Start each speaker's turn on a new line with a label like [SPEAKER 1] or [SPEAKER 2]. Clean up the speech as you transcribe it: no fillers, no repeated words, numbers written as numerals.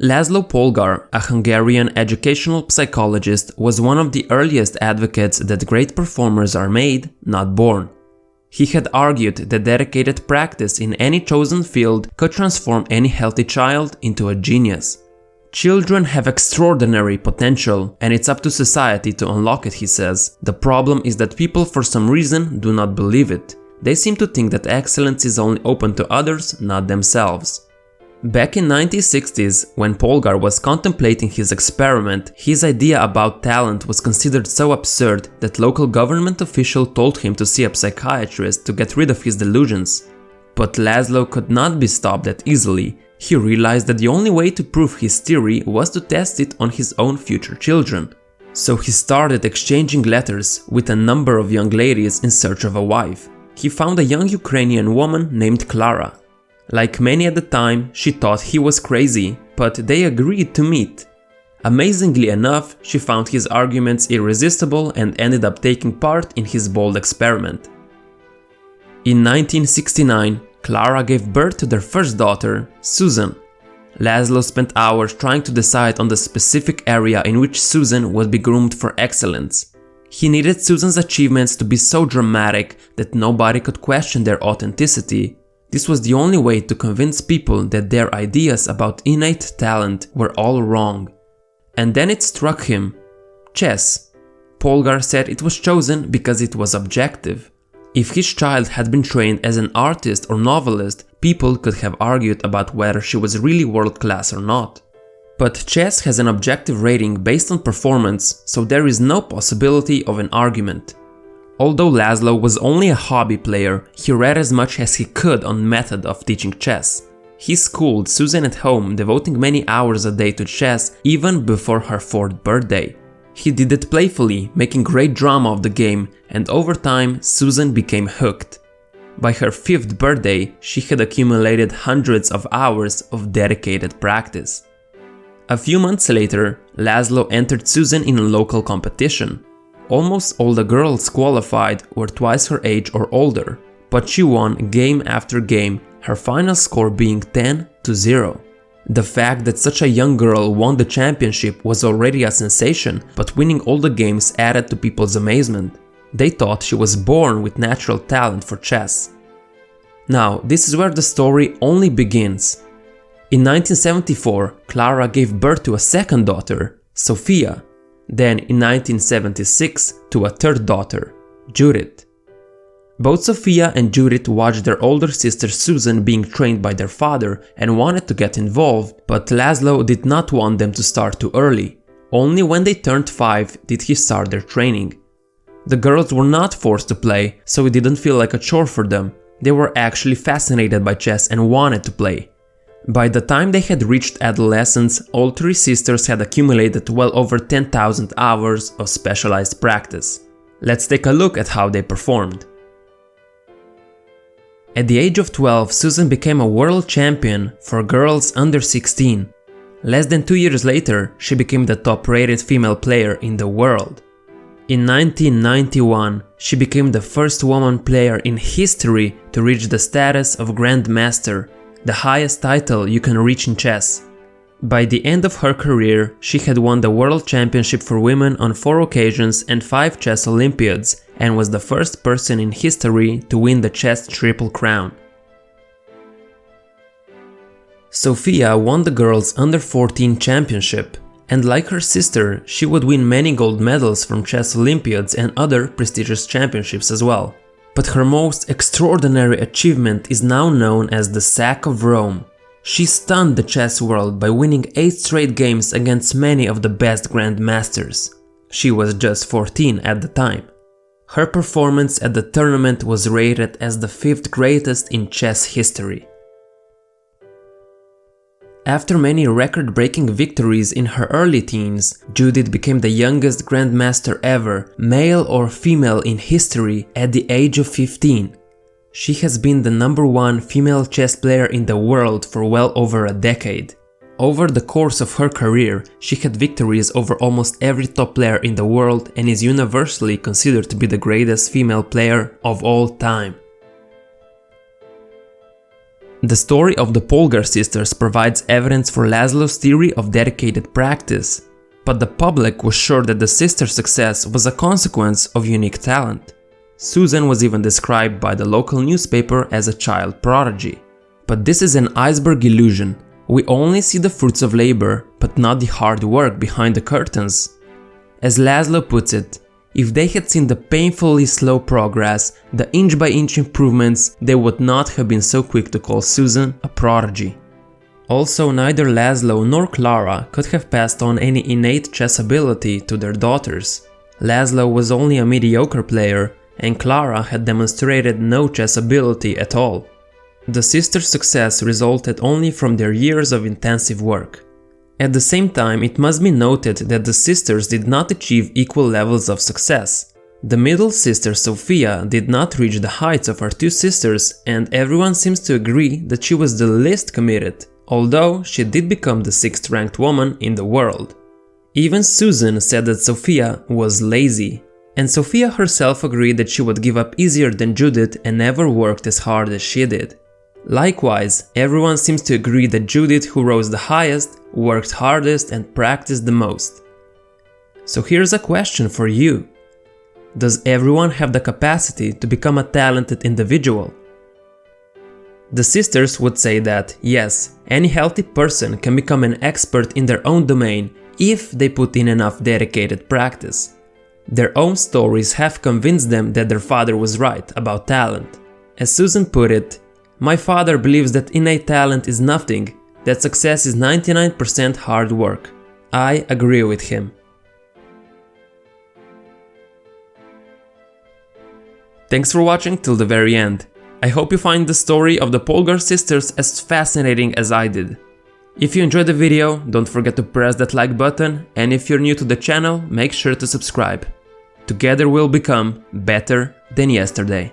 [SPEAKER 1] Lazslo Polgar, a Hungarian educational psychologist, was one of the earliest advocates that great performers are made, not born. He had argued that dedicated practice in any chosen field could transform any healthy child into a genius. Children have extraordinary potential, and it's up to society to unlock it, he says. The problem is that people for some reason do not believe it. They seem to think that excellence is only open to others, not themselves. Back in 1960s, when Polgar was contemplating his experiment, his idea about talent was considered so absurd that local government official told him to see a psychiatrist to get rid of his delusions. But Laszlo could not be stopped that easily. He realized that the only way to prove his theory was to test it on his own future children. So he started exchanging letters with a number of young ladies in search of a wife. He found a young Ukrainian woman named Klara. Like many at the time, she thought he was crazy, but they agreed to meet. Amazingly enough, she found his arguments irresistible and ended up taking part in his bold experiment. In 1969, Klara gave birth to their first daughter, Susan. Laszlo spent hours trying to decide on the specific area in which Susan would be groomed for excellence. He needed Susan's achievements to be so dramatic that nobody could question their authenticity. This was the only way to convince people that their ideas about innate talent were all wrong. And then it struck him. Chess. Polgar said it was chosen because it was objective. If his child had been trained as an artist or novelist, people could have argued about whether she was really world-class or not. But chess has an objective rating based on performance, so there is no possibility of an argument. Although Laszlo was only a hobby player, he read as much as he could on method of teaching chess. He schooled Susan at home, devoting many hours a day to chess even before her 4th birthday. He did it playfully, making great drama of the game, and over time Susan became hooked. By her 5th birthday, she had accumulated hundreds of hours of dedicated practice. A few months later, Laszlo entered Susan in a local competition. Almost all the girls qualified were twice her age or older, but she won game after game, her final score being 10-0. The fact that such a young girl won the championship was already a sensation, but winning all the games added to people's amazement. They thought she was born with natural talent for chess. Now, this is where the story only begins. In 1974, Klara gave birth to a second daughter, Sofia. Then in 1976 to a third daughter, Judit. Both Sofia and Judit watched their older sister Susan being trained by their father and wanted to get involved, but Laszlo did not want them to start too early. Only when they turned 5 did he start their training. The girls were not forced to play, so it didn't feel like a chore for them. They were actually fascinated by chess and wanted to play. By the time they had reached adolescence, all 3 sisters had accumulated well over 10,000 hours of specialized practice. Let's take a look at how they performed. At the age of 12, Susan became a world champion for girls under 16. Less than 2 years later, she became the top-rated female player in the world. In 1991, she became the first woman player in history to reach the status of Grandmaster, the highest title you can reach in chess. By the end of her career, she had won the World Championship for women on 4 occasions and 5 chess Olympiads, and was the first person in history to win the chess Triple Crown. Sofia won the girls under 14 championship, and like her sister, she would win many gold medals from chess Olympiads and other prestigious championships as well. But her most extraordinary achievement is now known as the Sack of Rome. She stunned the chess world by winning 8 straight games against many of the best grandmasters. She was just 14 at the time. Her performance at the tournament was rated as the 5th greatest in chess history. After many record-breaking victories in her early teens, Judit became the youngest grandmaster ever, male or female in history, at the age of 15. She has been the #1 female chess player in the world for well over a decade. Over the course of her career, she had victories over almost every top player in the world and is universally considered to be the greatest female player of all time. The story of the Polgar sisters provides evidence for Laszlo's theory of dedicated practice, but the public was sure that the sisters' success was a consequence of unique talent. Susan was even described by the local newspaper as a child prodigy. But this is an iceberg illusion. We only see the fruits of labor, but not the hard work behind the curtains. As Laszlo puts it, if they had seen the painfully slow progress, the inch-by-inch improvements, they would not have been so quick to call Susan a prodigy. Also, neither Laszlo nor Klara could have passed on any innate chess ability to their daughters. Laszlo was only a mediocre player, and Klara had demonstrated no chess ability at all. The sisters' success resulted only from their years of intensive work. At the same time, it must be noted that the sisters did not achieve equal levels of success. The middle sister Sofia did not reach the heights of her two sisters, and everyone seems to agree that she was the least committed, although she did become the 6th ranked woman in the world. Even Susan said that Sofia was lazy, and Sofia herself agreed that she would give up easier than Judit and never worked as hard as she did. Likewise, everyone seems to agree that Judit, who rose the highest, worked hardest and practiced the most. So here's a question for you. Does everyone have the capacity to become a talented individual? The sisters would say that, yes, any healthy person can become an expert in their own domain if they put in enough dedicated practice. Their own stories have convinced them that their father was right about talent. As Susan put it, "My father believes that innate talent is nothing, that success is 99% hard work." I agree with him. Thanks for watching till the very end. I hope you find the story of the Polgar sisters as fascinating as I did. If you enjoyed the video, don't forget to press that like button, and if you're new to the channel, make sure to subscribe. Together we'll become better than yesterday.